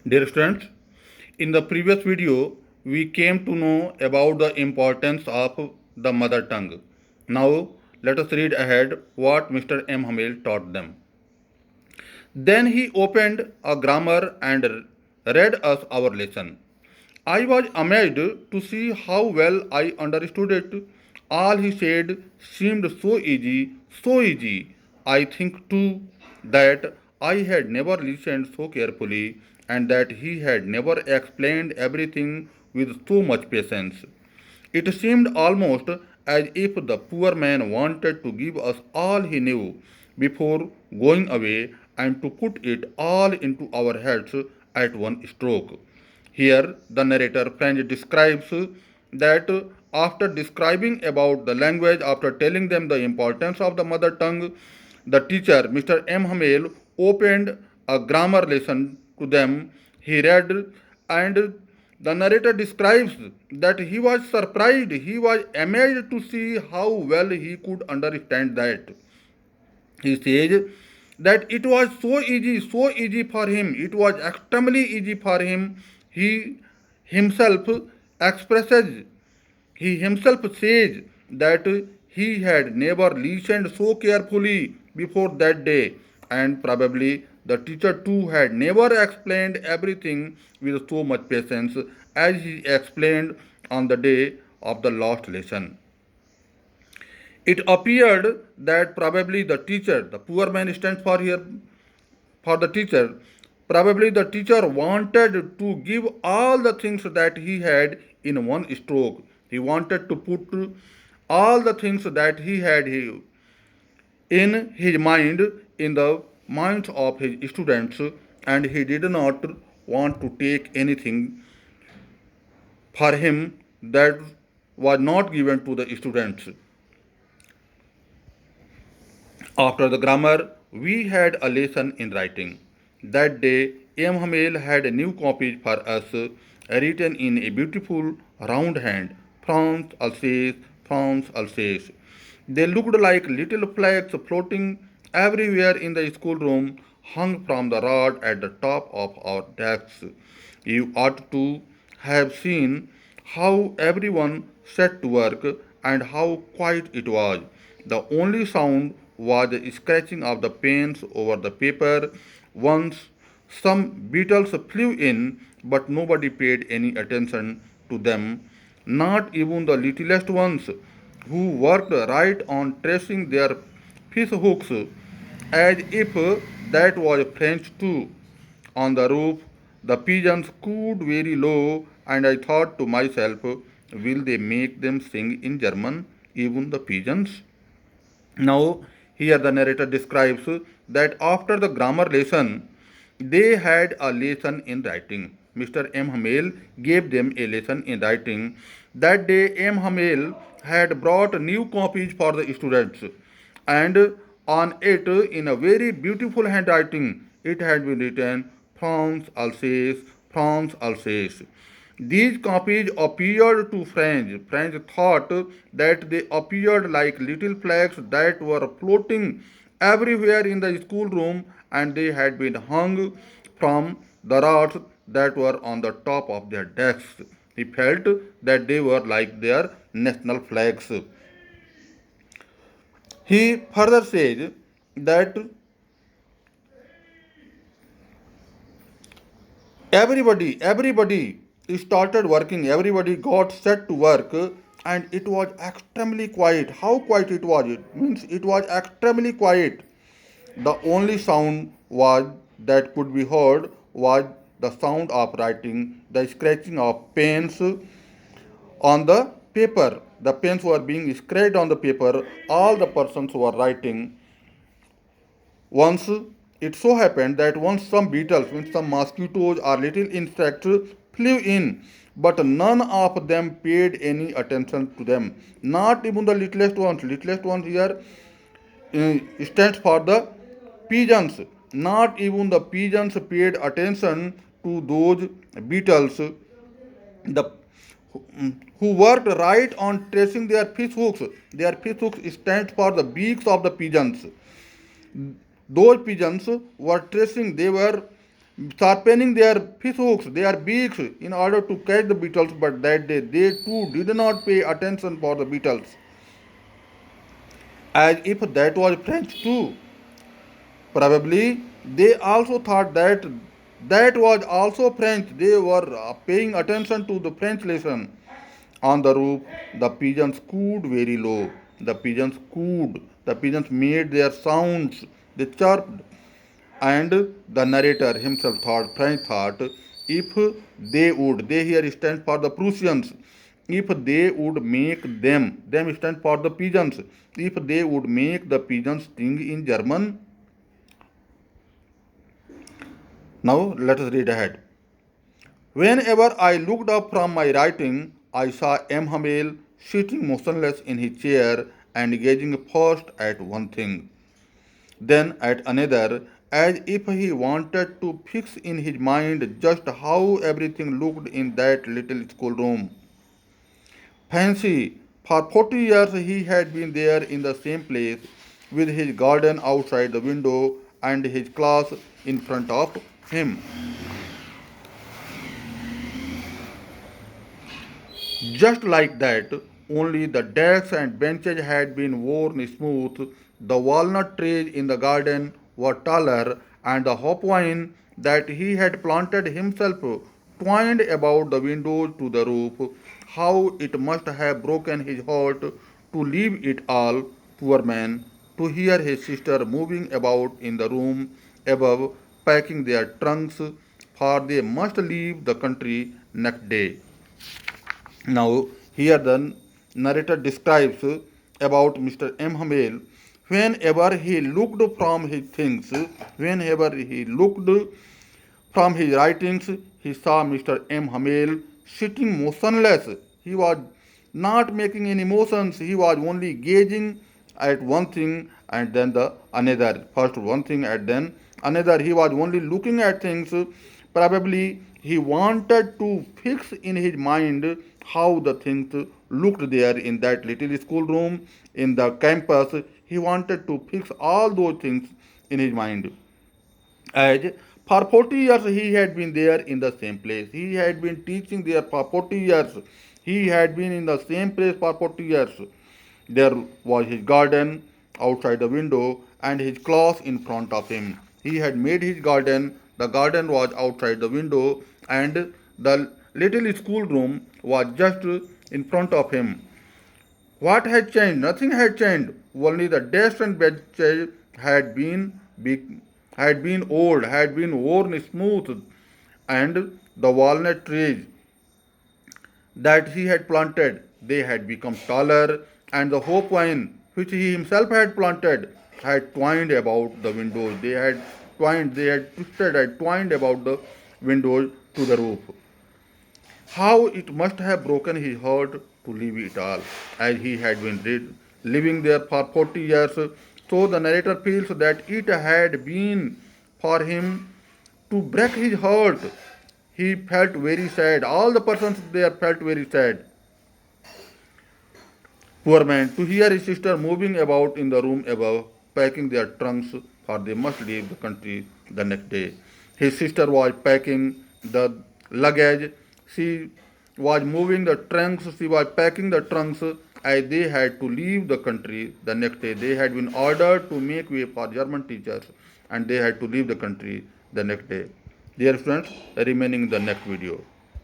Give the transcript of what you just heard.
Dear students, in the previous video, we came to know about the importance of the mother tongue. Now, let us read ahead what Mr. M. Hamil taught them. Then he opened a grammar and read us our lesson. I was amazed to see how well I understood it. All he said seemed so easy, so easy. I think too that I had never listened so carefully and that he had never explained everything with so much patience. It seemed almost as if the poor man wanted to give us all he knew before going away and to put it all into our heads at one stroke. Here, the narrator French describes that after describing about the language, after telling them the importance of the mother tongue, the teacher, Mr. M. Hamel, opened a grammar lesson to them. He read, and the narrator describes that he was surprised, he was amazed to see how well he could understand that. He says that it was so easy for him, it was extremely easy for him. He himself expresses, he himself says that he had never listened so carefully before that day, and probably the teacher too had never explained everything with so much patience as he explained on the day of the last lesson. It appeared that probably the teacher, the poor man stands for here for the teacher, probably the teacher wanted to give all the things that he had in one stroke. He wanted to put all the things that he had in his mind in the minds of his students, and he did not want to take anything for him that was not given to the students. After the grammar, we had a lesson in writing. That day, M. Hamel had a new copy for us, written in a beautiful round hand, France Alsace, France Alsace. They looked like little flags floating everywhere in the schoolroom, hung from the rod at the top of our desks. You ought to have seen how everyone set to work and how quiet it was. The only sound was the scratching of the pens over the paper. Once some beetles flew in, but nobody paid any attention to them, not even the littlest ones, who worked right on tracing their fish hooks, as if that was French too. On the roof, the pigeons cooed very low, and I thought to myself, will they make them sing in German, even the pigeons? Now, here the narrator describes that after the grammar lesson, they had a lesson in writing. Mr. M. Hamel gave them a lesson in writing. That day, M. Hamel had brought new copies for the students, and on it, in a very beautiful handwriting, it had been written France Alsace, France Alsace. These copies appeared to French. French thought that they appeared like little flags that were floating everywhere in the schoolroom, and they had been hung from the rods that were on the top of their desks. He felt that they were like their national flags. He further says that everybody started working, everybody got set to work, and it was extremely quiet. How quiet it was? It means it was extremely quiet. The only sound was that could be heard was the sound of writing, the scratching of pens on the paper. The pens were being scratched on the paper. All the persons who were writing. Once it so happened that once some beetles, means some mosquitoes or little insects, flew in, but none of them paid any attention to them. Not even the littlest ones. Littlest ones here stands for the pigeons. Not even the pigeons paid attention to those beetles. The who worked right on tracing their fish hooks. Their fish hooks stands for the beaks of the pigeons. Those pigeons were tracing, they were sharpening their fish hooks, their beaks, in order to catch the beetles, but that day they too did not pay attention for the beetles, as if that was French too. Probably they also thought that that was also French. They were paying attention to the French lesson. On the roof, the pigeons cooed very low. The pigeons cooed. The pigeons made their sounds. They chirped. And the narrator himself thought, French thought, if they here stand for the Prussians, if they would make them stand for the pigeons, if they would make the pigeons sing in German. Now let us read ahead. Whenever I looked up from my writing, I saw M. Hamel sitting motionless in his chair and gazing first at one thing, then at another, as if he wanted to fix in his mind just how everything looked in that little schoolroom. Fancy, for 40 years he had been there in the same place, with his garden outside the window and his class in front of him. Just like that, only the desks and benches had been worn smooth, the walnut trees in the garden were taller, and the hopvine that he had planted himself twined about the windows to the roof. How it must have broken his heart to leave it all, poor man, to hear his sister moving about in the room above, packing their trunks, for they must leave the country next day. Now, here the narrator describes about Mr. M. Hamel. Whenever he looked from his things, whenever he looked from his writings, he saw Mr. M. Hamel sitting motionless. He was not making any motions, he was only gazing at one thing and then the another. First one thing and then another. He was only looking at things. Probably he wanted to fix in his mind how the things looked there in that little schoolroom in the campus. He wanted to fix all those things in his mind. As for 40 years he had been there in the same place. He had been teaching there for 40 years. He had been in the same place for 40 years. There was his garden outside the window and his class in front of him. He had made his garden. The garden was outside the window and the little schoolroom was just in front of him. What had changed? Nothing had changed. Only the desks and benches had been old, had been worn smooth, and the walnut trees that he had planted, they had become taller, and the hope vine which he himself had planted had twined about the windows. They had twisted, had twined about the windows to the roof. How it must have broken his heart to leave it all, as he had been living there for 40 years. So the narrator feels that it had been for him to break his heart. He felt very sad. All the persons there felt very sad. Poor man, to hear his sister moving about in the room above, packing their trunks, for they must leave the country the next day. His sister was packing the luggage. She was moving the trunks. She was packing the trunks as they had to leave the country the next day. They had been ordered to make way for German teachers and they had to leave the country the next day. Dear friends, remaining in the next video.